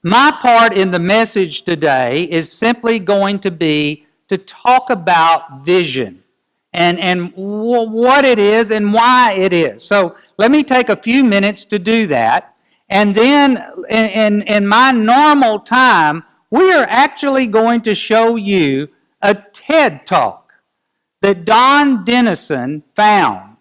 My part in the message today is simply going to be to talk about vision and what it is and why it is. So let me take a few minutes to do that. And then in my normal time, we are actually going to show you a TED Talk that Don Dennison found.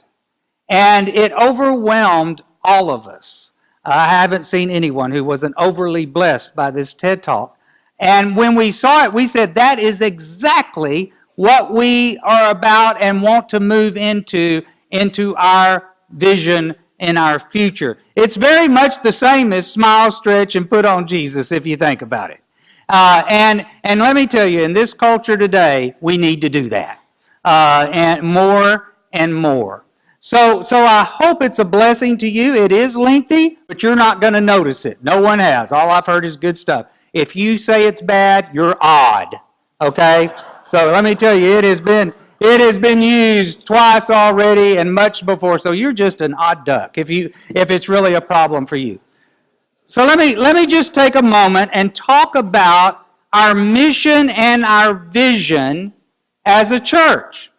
And it overwhelmed all of us. I haven't seen anyone who wasn't overly blessed by this TED Talk. And when we saw it, we said that is exactly what we are about and want to move into our vision in our future. It's very much the same as smile, stretch, and put on Jesus, if you think about it. And let me tell you, in this culture today, we need to do that. And more and more. So I hope it's a blessing to you. It is lengthy, but you're not going to notice it. No one has. All I've heard is good stuff. If you say it's bad, you're odd. Okay? So let me tell you, it has been used twice already and much before. So you're just an odd duck if it's really a problem for you. So let me just take a moment and talk about our mission and our vision as a church.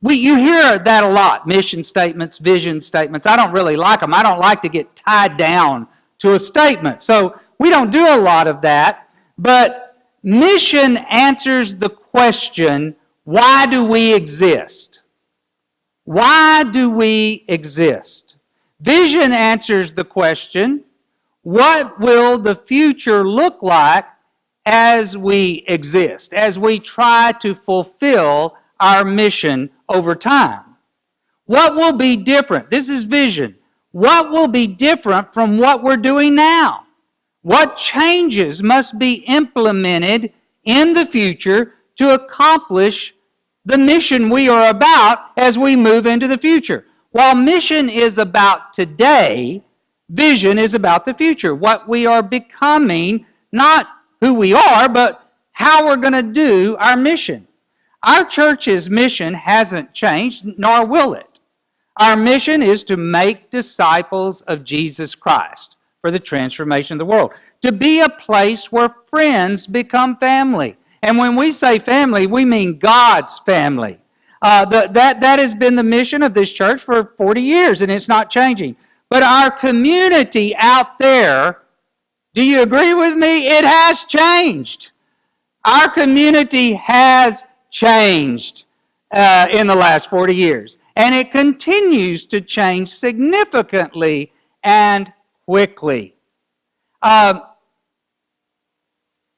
You hear that a lot, mission statements, vision statements. I don't really like them. I don't like to get tied down to a statement. So we don't do a lot of that. But mission answers the question, why do we exist? Why do we exist? Vision answers the question, what will the future look like as we exist, as we try to fulfill our mission over time? What will be different? This is vision. What will be different from what we're doing now? What changes must be implemented in the future to accomplish the mission we are about as we move into the future? While mission is about today, vision is about the future, what we are becoming, not who we are, but how we're going to do our mission. Our church's mission hasn't changed, nor will it. Our mission is to make disciples of Jesus Christ for the transformation of the world, to be a place where friends become family. And when we say family, we mean God's family. That has been the mission of this church for 40 years, and it's not changing. But our community out there, do you agree with me? It has changed. Our community has changed in the last 40 years. And it continues to change significantly and quickly.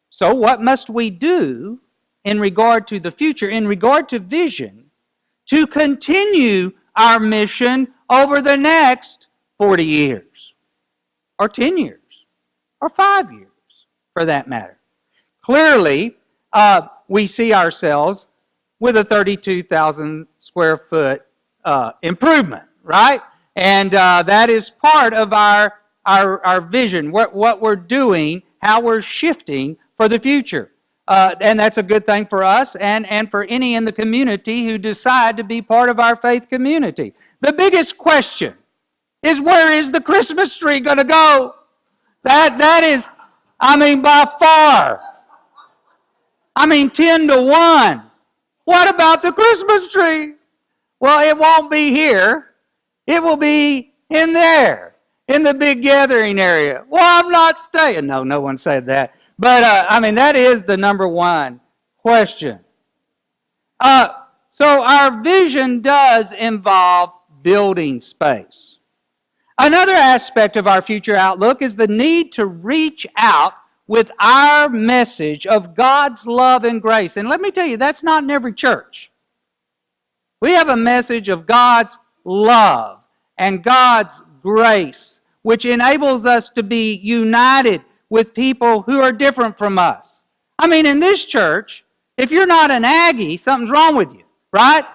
So what must we do in regard to the future, in regard to vision, to continue our mission over the next 40 years, or 10 years, or 5 years, for that matter? Clearly, we see ourselves with a 32,000 square foot improvement, right? And that is part of our vision, what we're doing, how we're shifting for the future. And that's a good thing for us and for any in the community who decide to be part of our faith community. The biggest question is, where is the Christmas tree going to go? That is, by far. 10 to 1. What about the Christmas tree? Well, it won't be here. It will be in there, in the big gathering area. Well, I'm not staying. No one said that. But, that is the number one question. So our vision does involve building space. Another aspect of our future outlook is the need to reach out with our message of God's love and grace. And let me tell you, that's not in every church. We have a message of God's love and God's grace, which enables us to be united with people who are different from us. In this church, if you're not an Aggie, something's wrong with you, right?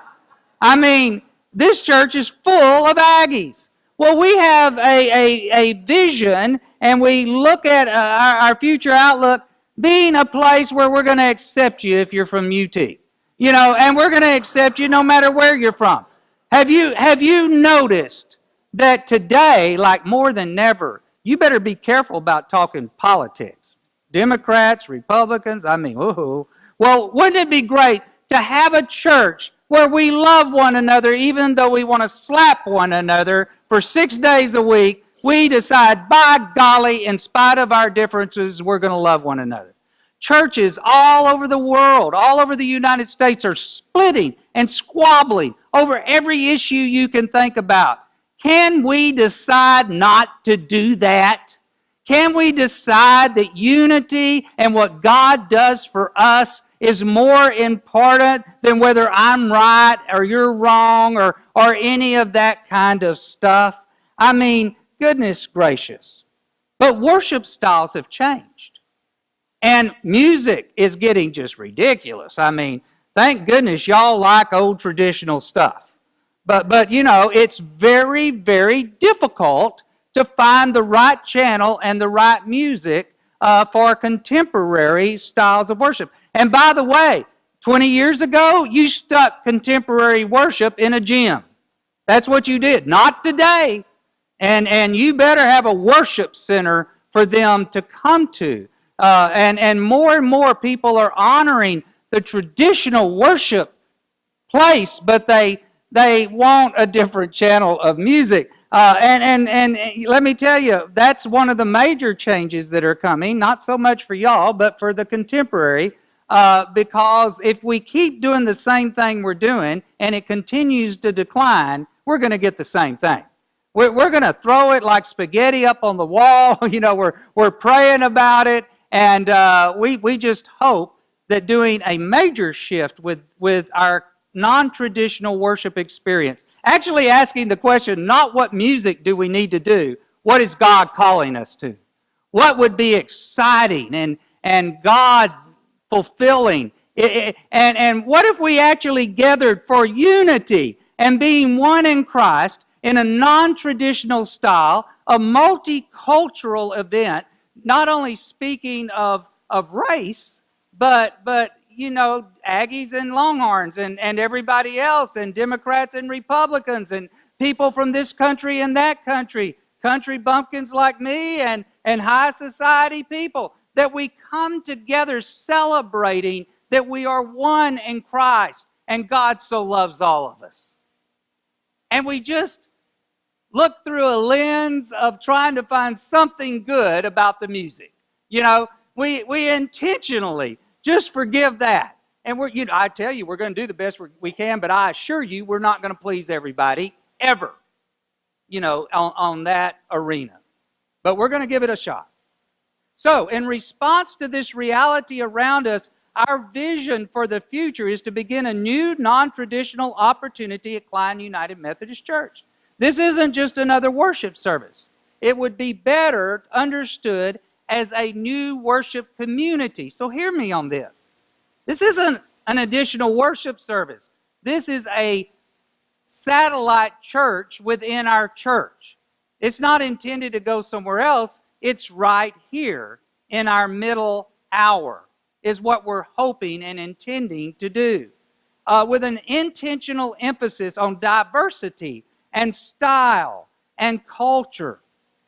This church is full of Aggies. Well, we have a vision, and we look at our future outlook being a place where we're going to accept you if you're from UT. And we're going to accept you no matter where you're from. Have you noticed that today, like more than ever, you better be careful about talking politics. Democrats, Republicans, ooh. Well, wouldn't it be great to have a church where we love one another, even though we want to slap one another for 6 days a week? We decide, by golly, in spite of our differences, we're going to love one another. Churches all over the world, all over the United States, are splitting and squabbling over every issue you can think about. Can we decide not to do that? Can we decide that unity and what God does for us is more important than whether I'm right or you're wrong or any of that kind of stuff? Goodness gracious. But worship styles have changed. And music is getting just ridiculous. Thank goodness y'all like old traditional stuff. But it's very, very difficult to find the right channel and the right music for contemporary styles of worship. And by the way, 20 years ago, you stuck contemporary worship in a gym. That's what you did. Not today. And you better have a worship center for them to come to. And more people are honoring the traditional worship place, but they want a different channel of music. And let me tell you, that's one of the major changes that are coming, not so much for y'all, but for the contemporary, because if we keep doing the same thing we're doing and it continues to decline, we're going to get the same thing. We're going to throw it like spaghetti up on the wall. We're praying about it, and we just hope that doing a major shift with our non-traditional worship experience, actually asking the question, not what music do we need to do, what is God calling us to? What would be exciting and God fulfilling? And what if we actually gathered for unity and being one in Christ in a non-traditional style, a multicultural event, not only speaking of race, but Aggies and Longhorns and everybody else, and Democrats and Republicans, and people from this country and that country bumpkins like me, and high society people, that we come together celebrating that we are one in Christ, and God so loves all of us. And we just look through a lens of trying to find something good about the music. We intentionally just forgive that. And I tell you, we're going to do the best we can, but I assure you, we're not going to please everybody, ever, on that arena. But we're going to give it a shot. So, in response to this reality around us, our vision for the future is to begin a new, non-traditional opportunity at Klein United Methodist Church. This isn't just another worship service. It would be better understood as a new worship community. So hear me on this. This isn't an additional worship service. This is a satellite church within our church. It's not intended to go somewhere else. It's right here in our middle hour is what we're hoping and intending to do. With an intentional emphasis on diversity and style and culture.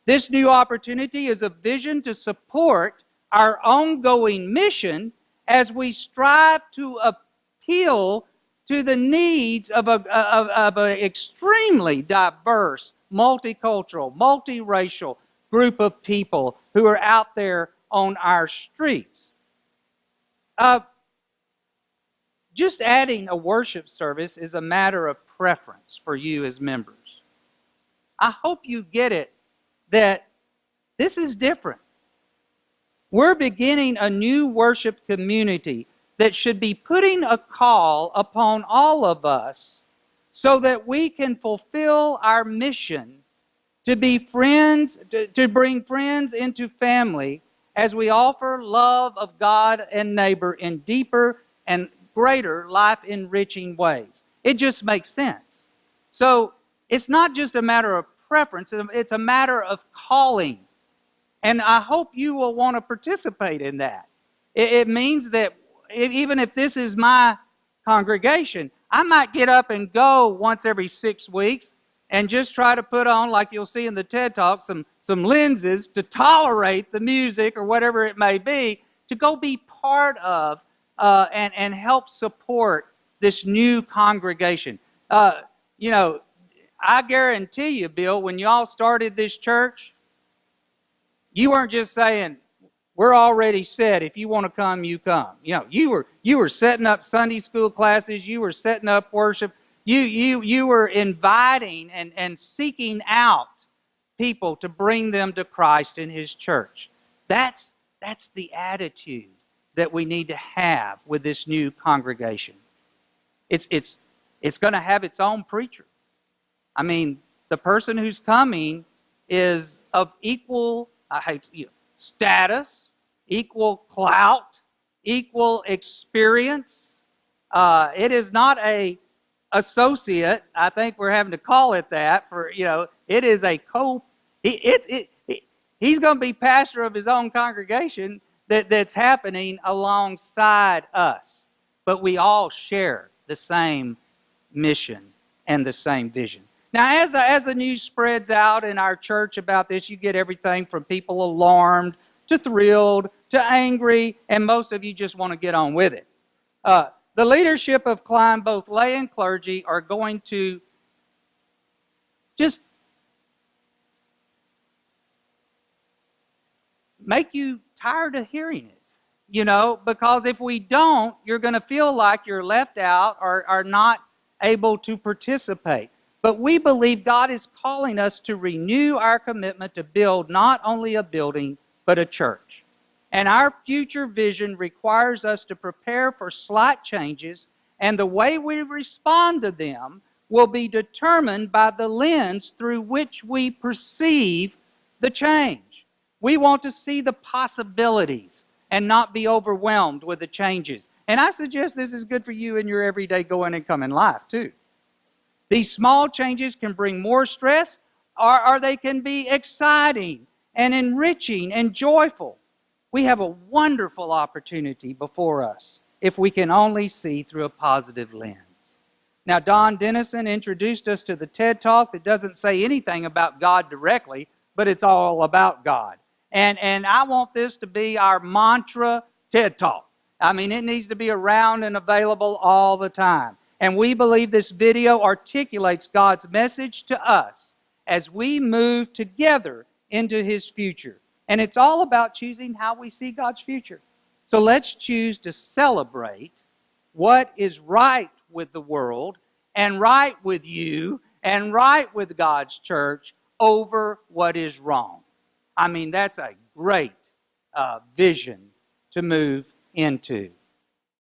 This new opportunity is a vision to support our ongoing mission as we strive to appeal to the needs of an extremely diverse, multicultural, multiracial group of people who are out there on our streets. Just adding a worship service is a matter of preference for you as members. I hope you get it that this is different. We're beginning a new worship community that should be putting a call upon all of us so that we can fulfill our mission to be friends, to bring friends into family as we offer love of God and neighbor in deeper and greater life-enriching ways. It just makes sense. So it's not just a matter of preference, it's a matter of calling. And I hope you will want to participate in that. It means that even if this is my congregation, I might get up and go once every 6 weeks, and just try to put on, like you'll see in the TED Talk, some lenses to tolerate the music or whatever it may be, to go be part of and help support this new congregation. You know, I guarantee you, Bill, when y'all started this church, you weren't just saying, we're already set. If you want to come, you come. You know, you were setting up Sunday school classes. You were setting up worship. You were inviting and seeking out people to bring them to Christ in His church. That's the attitude that we need to have with this new congregation. It's going to have its own preacher. I mean, the person who's coming is of equal, status, equal clout, equal experience. It is not a associate. I think we're having to call it that. It is a he's going to be pastor of his own congregation that's happening alongside us. But we all share the same mission and the same vision. Now, as the news spreads out in our church about this, you get everything from people alarmed to thrilled to angry, and most of you just want to get on with it. The leadership of Klein, both lay and clergy, are going to just make you tired of hearing it, because if we don't, you're going to feel like you're left out or are not able to participate. But we believe God is calling us to renew our commitment to build not only a building, but a church. And our future vision requires us to prepare for slight changes, and the way we respond to them will be determined by the lens through which we perceive the change. We want to see the possibilities and not be overwhelmed with the changes. And I suggest this is good for you in your everyday going and coming life too. These small changes can bring more stress, or they can be exciting and enriching and joyful. We have a wonderful opportunity before us if we can only see through a positive lens. Now, Don Dennison introduced us to the TED Talk that doesn't say anything about God directly, but it's all about God. And I want this to be our mantra TED Talk. I mean, it needs to be around and available all the time. And we believe this video articulates God's message to us as we move together into His future. And it's all about choosing how we see God's future. So let's choose to celebrate what is right with the world and right with you and right with God's church over what is wrong. I mean, that's a great vision to move into.